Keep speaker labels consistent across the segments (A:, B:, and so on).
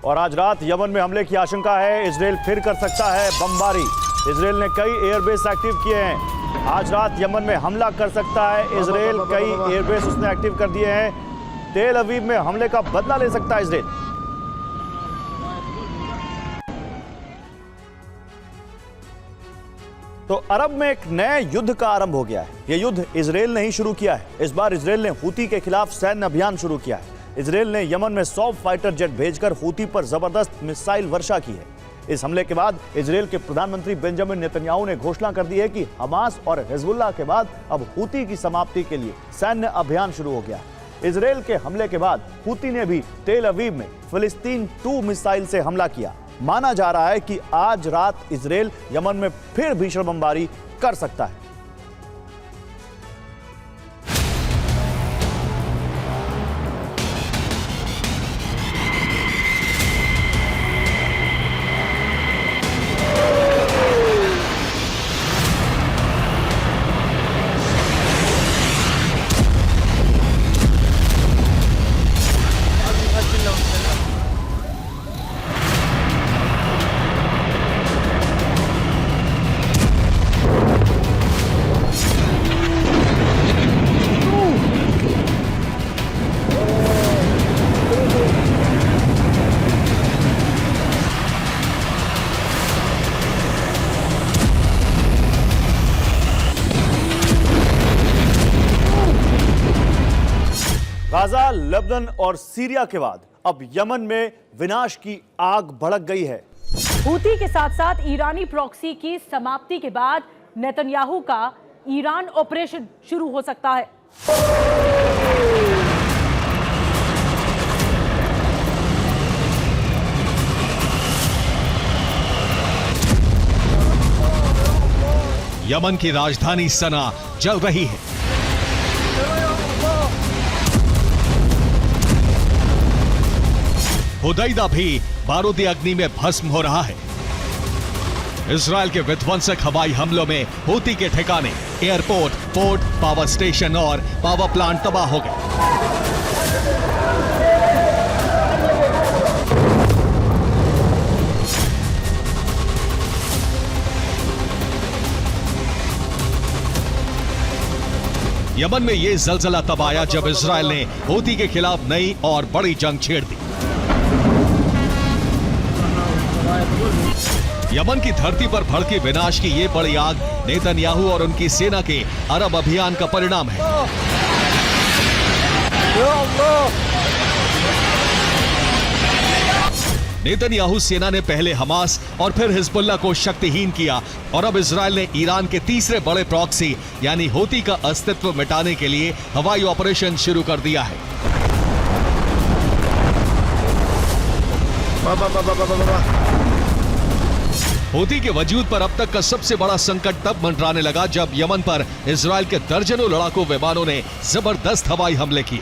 A: और आज रात यमन में हमले की आशंका है। इजराइल फिर कर सकता है बमबारी। इजराइल ने कई एयरबेस एक्टिव किए हैं। आज रात यमन में हमला कर सकता है इजराइल। कई एयरबेस उसने एक्टिव कर दिए हैं। तेल अवीव में हमले का बदला ले सकता है इजराइल। तो अरब में एक नए युद्ध का आरंभ हो गया है। यह युद्ध इजराइल ने ही शुरू किया है। इस बार इजराइल ने हूती के खिलाफ सैन्य अभियान शुरू किया है। इजराइल ने यमन में 100 फाइटर जेट भेजकर हूती पर जबरदस्त मिसाइल वर्षा की है। इस हमले के बाद इजराइल के प्रधानमंत्री बेंजामिन नेतन्याहू ने घोषणा कर दी है कि हमास और हिजबुल्लाह के बाद अब हूती की समाप्ति के लिए सैन्य अभियान शुरू हो गया है। इजराइल के हमले के बाद हूती ने भी तेल अवीव में फिलिस्तीन 2 मिसाइल से हमला किया। माना जा रहा है कि आज रात इजराइल यमन में फिर भीषण बमबारी कर सकता है। गाजा, लेबनान और सीरिया के बाद अब यमन में विनाश की आग भड़क गई है।
B: हूती के साथ साथ ईरानी प्रॉक्सी की समाप्ति के बाद नेतन्याहू का ईरान ऑपरेशन शुरू हो सकता है।
C: यमन की राजधानी सना जल रही है। हुदैदा भी बारूदी अग्नि में भस्म हो रहा है। इजराइल के विध्वंसक हवाई हमलों में हूती के ठिकाने, एयरपोर्ट, पोर्ट, पावर स्टेशन और पावर प्लांट तबाह हो गए। यमन में यह जलजला तब आया जब इजराइल ने हूती के खिलाफ नई और बड़ी जंग छेड़ दी। यमन की धरती पर भड़की विनाश की ये बड़ी आग नेतन्याहू और उनकी सेना के अरब अभियान का परिणाम है। नेतन्याहू सेना ने पहले हमास और फिर हिजबुल्लाह को शक्तिहीन किया और अब इजराइल ने ईरान के तीसरे बड़े प्रॉक्सी यानी हूती का अस्तित्व मिटाने के लिए हवाई ऑपरेशन शुरू कर दिया है। हूती के वजूद पर अब तक का सबसे बड़ा संकट तब मंडराने लगा जब यमन पर इजराइल के दर्जनों लड़ाकू विमानों ने जबरदस्त हवाई हमले किए।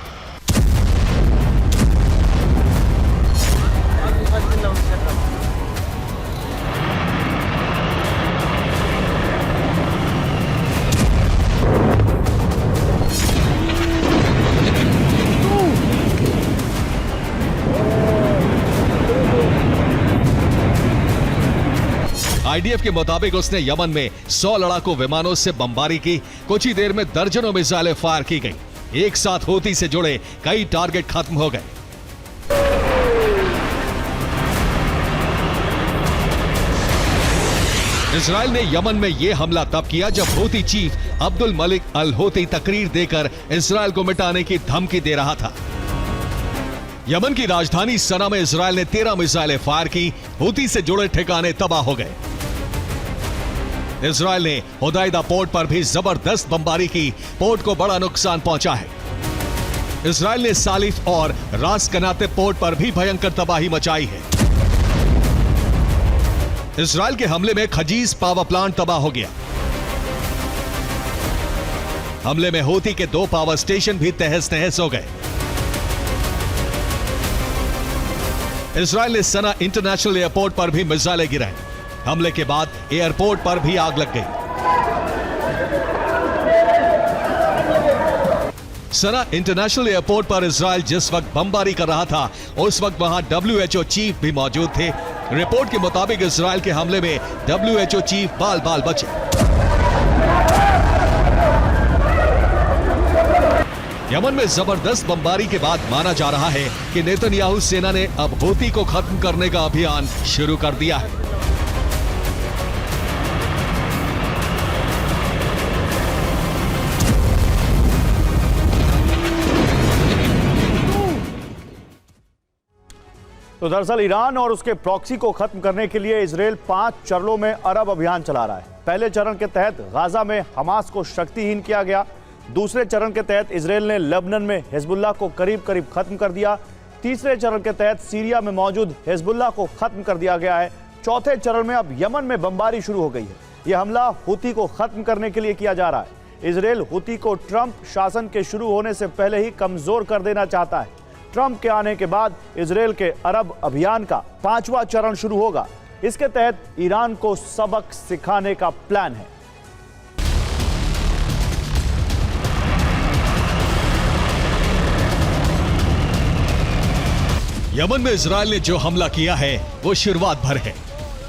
C: आईडीएफ के मुताबिक उसने यमन में 100 लड़ाकू विमानों से बमबारी की। कुछ ही देर में दर्जनों मिसाइलें फायर की गई। एक साथ हूती से जुड़े कई टारगेट खत्म हो गए। इजराइल ने यमन में यह हमला तब किया जब Houthi chief Abdul Malik al Houthi तकरीर देकर इजराइल को मिटाने की धमकी दे रहा था। यमन की राजधानी सना में इजराइल ने 13 मिसाइलें फायर की। हूती से जुड़े ठिकाने तबाह हो गए। इजराइल ने हुदैदा पोर्ट पर भी जबरदस्त बमबारी की। पोर्ट को बड़ा नुकसान पहुंचा है। इजराइल ने सालिफ और रास कनाते पोर्ट पर भी भयंकर तबाही मचाई है। इजराइल के हमले में खजीज पावर प्लांट तबाह हो गया। हमले में हूती के 2 पावर स्टेशन भी तहस नहस हो गए। इजराइल ने सना इंटरनेशनल एयरपोर्ट पर भी मिसाइलें गिराई। हमले के बाद एयरपोर्ट पर भी आग लग गई। सना इंटरनेशनल एयरपोर्ट पर इजराइल जिस वक्त बमबारी कर रहा था उस वक्त वहां WHO चीफ भी मौजूद थे। रिपोर्ट के मुताबिक इजराइल के हमले में WHO चीफ बाल बाल बचे। यमन में जबरदस्त बमबारी के बाद माना जा रहा है कि नेतन्याहू सेना ने अब हूती को खत्म करने का अभियान शुरू कर दिया है।
A: तो दरअसल ईरान और उसके प्रॉक्सी को खत्म करने के लिए इजराइल 5 चरणों में अरब अभियान चला रहा है। पहले चरण के तहत गाजा में हमास को शक्तिहीन किया गया। दूसरे चरण के तहत इजराइल ने लेबनान में हिजबुल्लाह को करीब करीब खत्म कर दिया। तीसरे चरण के तहत सीरिया में मौजूद हिजबुल्लाह को खत्म कर दिया गया है। चौथे चरण में अब यमन में बमबारी शुरू हो गई है। यह हमला हूती को खत्म करने के लिए किया जा रहा है। इजराइल हूती को ट्रंप शासन के शुरू होने से पहले ही कमजोर कर देना चाहता है। ट्रंप के आने के बाद इजराइल के अरब अभियान का 5वां चरण शुरू होगा। इसके तहत ईरान को सबक सिखाने का प्लान है।
C: यमन में इजराइल ने जो हमला किया है वो शुरुआत भर है।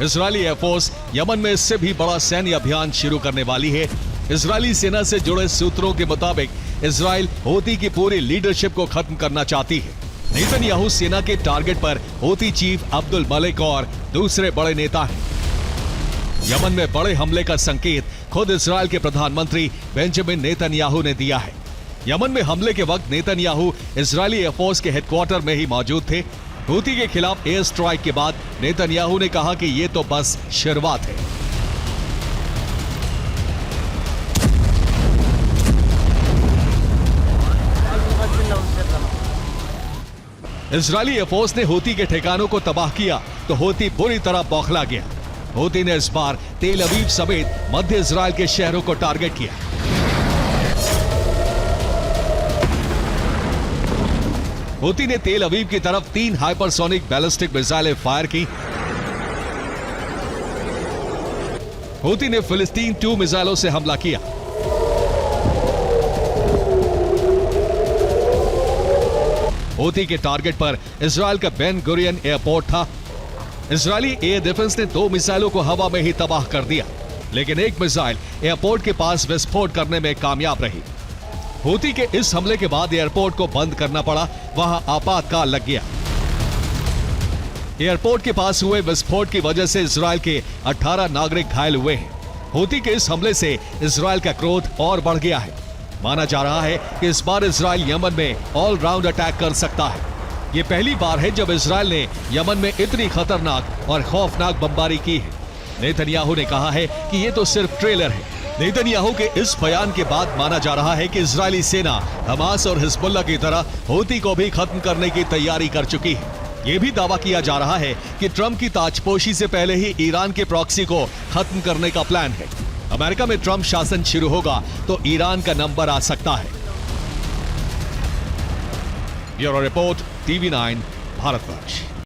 C: इजरायली एयरफोर्स यमन में इससे भी बड़ा सैन्य अभियान शुरू करने वाली है। इजरायली सेना से जुड़े सूत्रों के मुताबिक इजराइल हूती की पूरी लीडरशिप को खत्म करना चाहती है। नेतन्याहू सेना के टारगेट पर हूती चीफ अब्दुल मलिक और दूसरे बड़े नेता हैं। यमन में बड़े हमले का संकेत खुद इजराइल के प्रधानमंत्री बेंजामिन नेतन्याहू ने दिया है। यमन में हमले के वक्त नेतन्याहू इजरायली एयरफोर्स के हेडक्वार्टर में ही मौजूद थे। हूती के खिलाफ एयर स्ट्राइक के बाद नेतन्याहू ने कहा कि ये तो बस शुरुआत है। इजरायली एयरफोर्स ने हूती के ठिकानों को तबाह किया तो हूती बुरी तरह बौखला गया। हूती ने इस बार तेल अवीव समेत मध्य इजराइल के शहरों को टारगेट किया। हूती ने तेल अवीव की तरफ 3 हाइपरसोनिक बैलिस्टिक मिसाइलें फायर की। हूती ने फिलिस्तीन 2 मिसाइलों से हमला किया। हूती के टारगेट पर इजराइल का बेन गुरियन एयरपोर्ट था। इजरायली एयर डिफेंस ने 2 मिसाइलों को हवा में ही तबाह कर दिया, लेकिन एक मिसाइल एयरपोर्ट के पास विस्फोट करने में कामयाब रही। हूती के इस हमले के बाद एयरपोर्ट को बंद करना पड़ा, वहां आपातकाल लग गया। एयरपोर्ट के पास हुए विस्फोट की वजह से इजराइल के 18 नागरिक घायल हुए हैं। हूती के इस हमले से इजराइल का क्रोध और बढ़ गया है। माना जा रहा है कि इस बार इजराइल यमन में ऑल राउंड अटैक कर सकता है। यह पहली बार है जब इजराइल ने यमन में इतनी खतरनाक और खौफनाक बमबारी की है। नेतन्याहू ने कहा है कि यह तो सिर्फ ट्रेलर है। नेतन्याहू के इस बयान के बाद माना जा रहा है कि इजरायली सेना हमास और हिजबुल्लाह की तरह हूती को भी खत्म करने की तैयारी कर चुकी है। यह भी दावा किया जा रहा है कि ट्रंप की ताजपोशी से पहले ही ईरान के प्रॉक्सी को खत्म करने का प्लान है। अमेरिका में ट्रंप शासन शुरू होगा तो ईरान का नंबर आ सकता है। Bureau report, TV9 Bharatvarsh.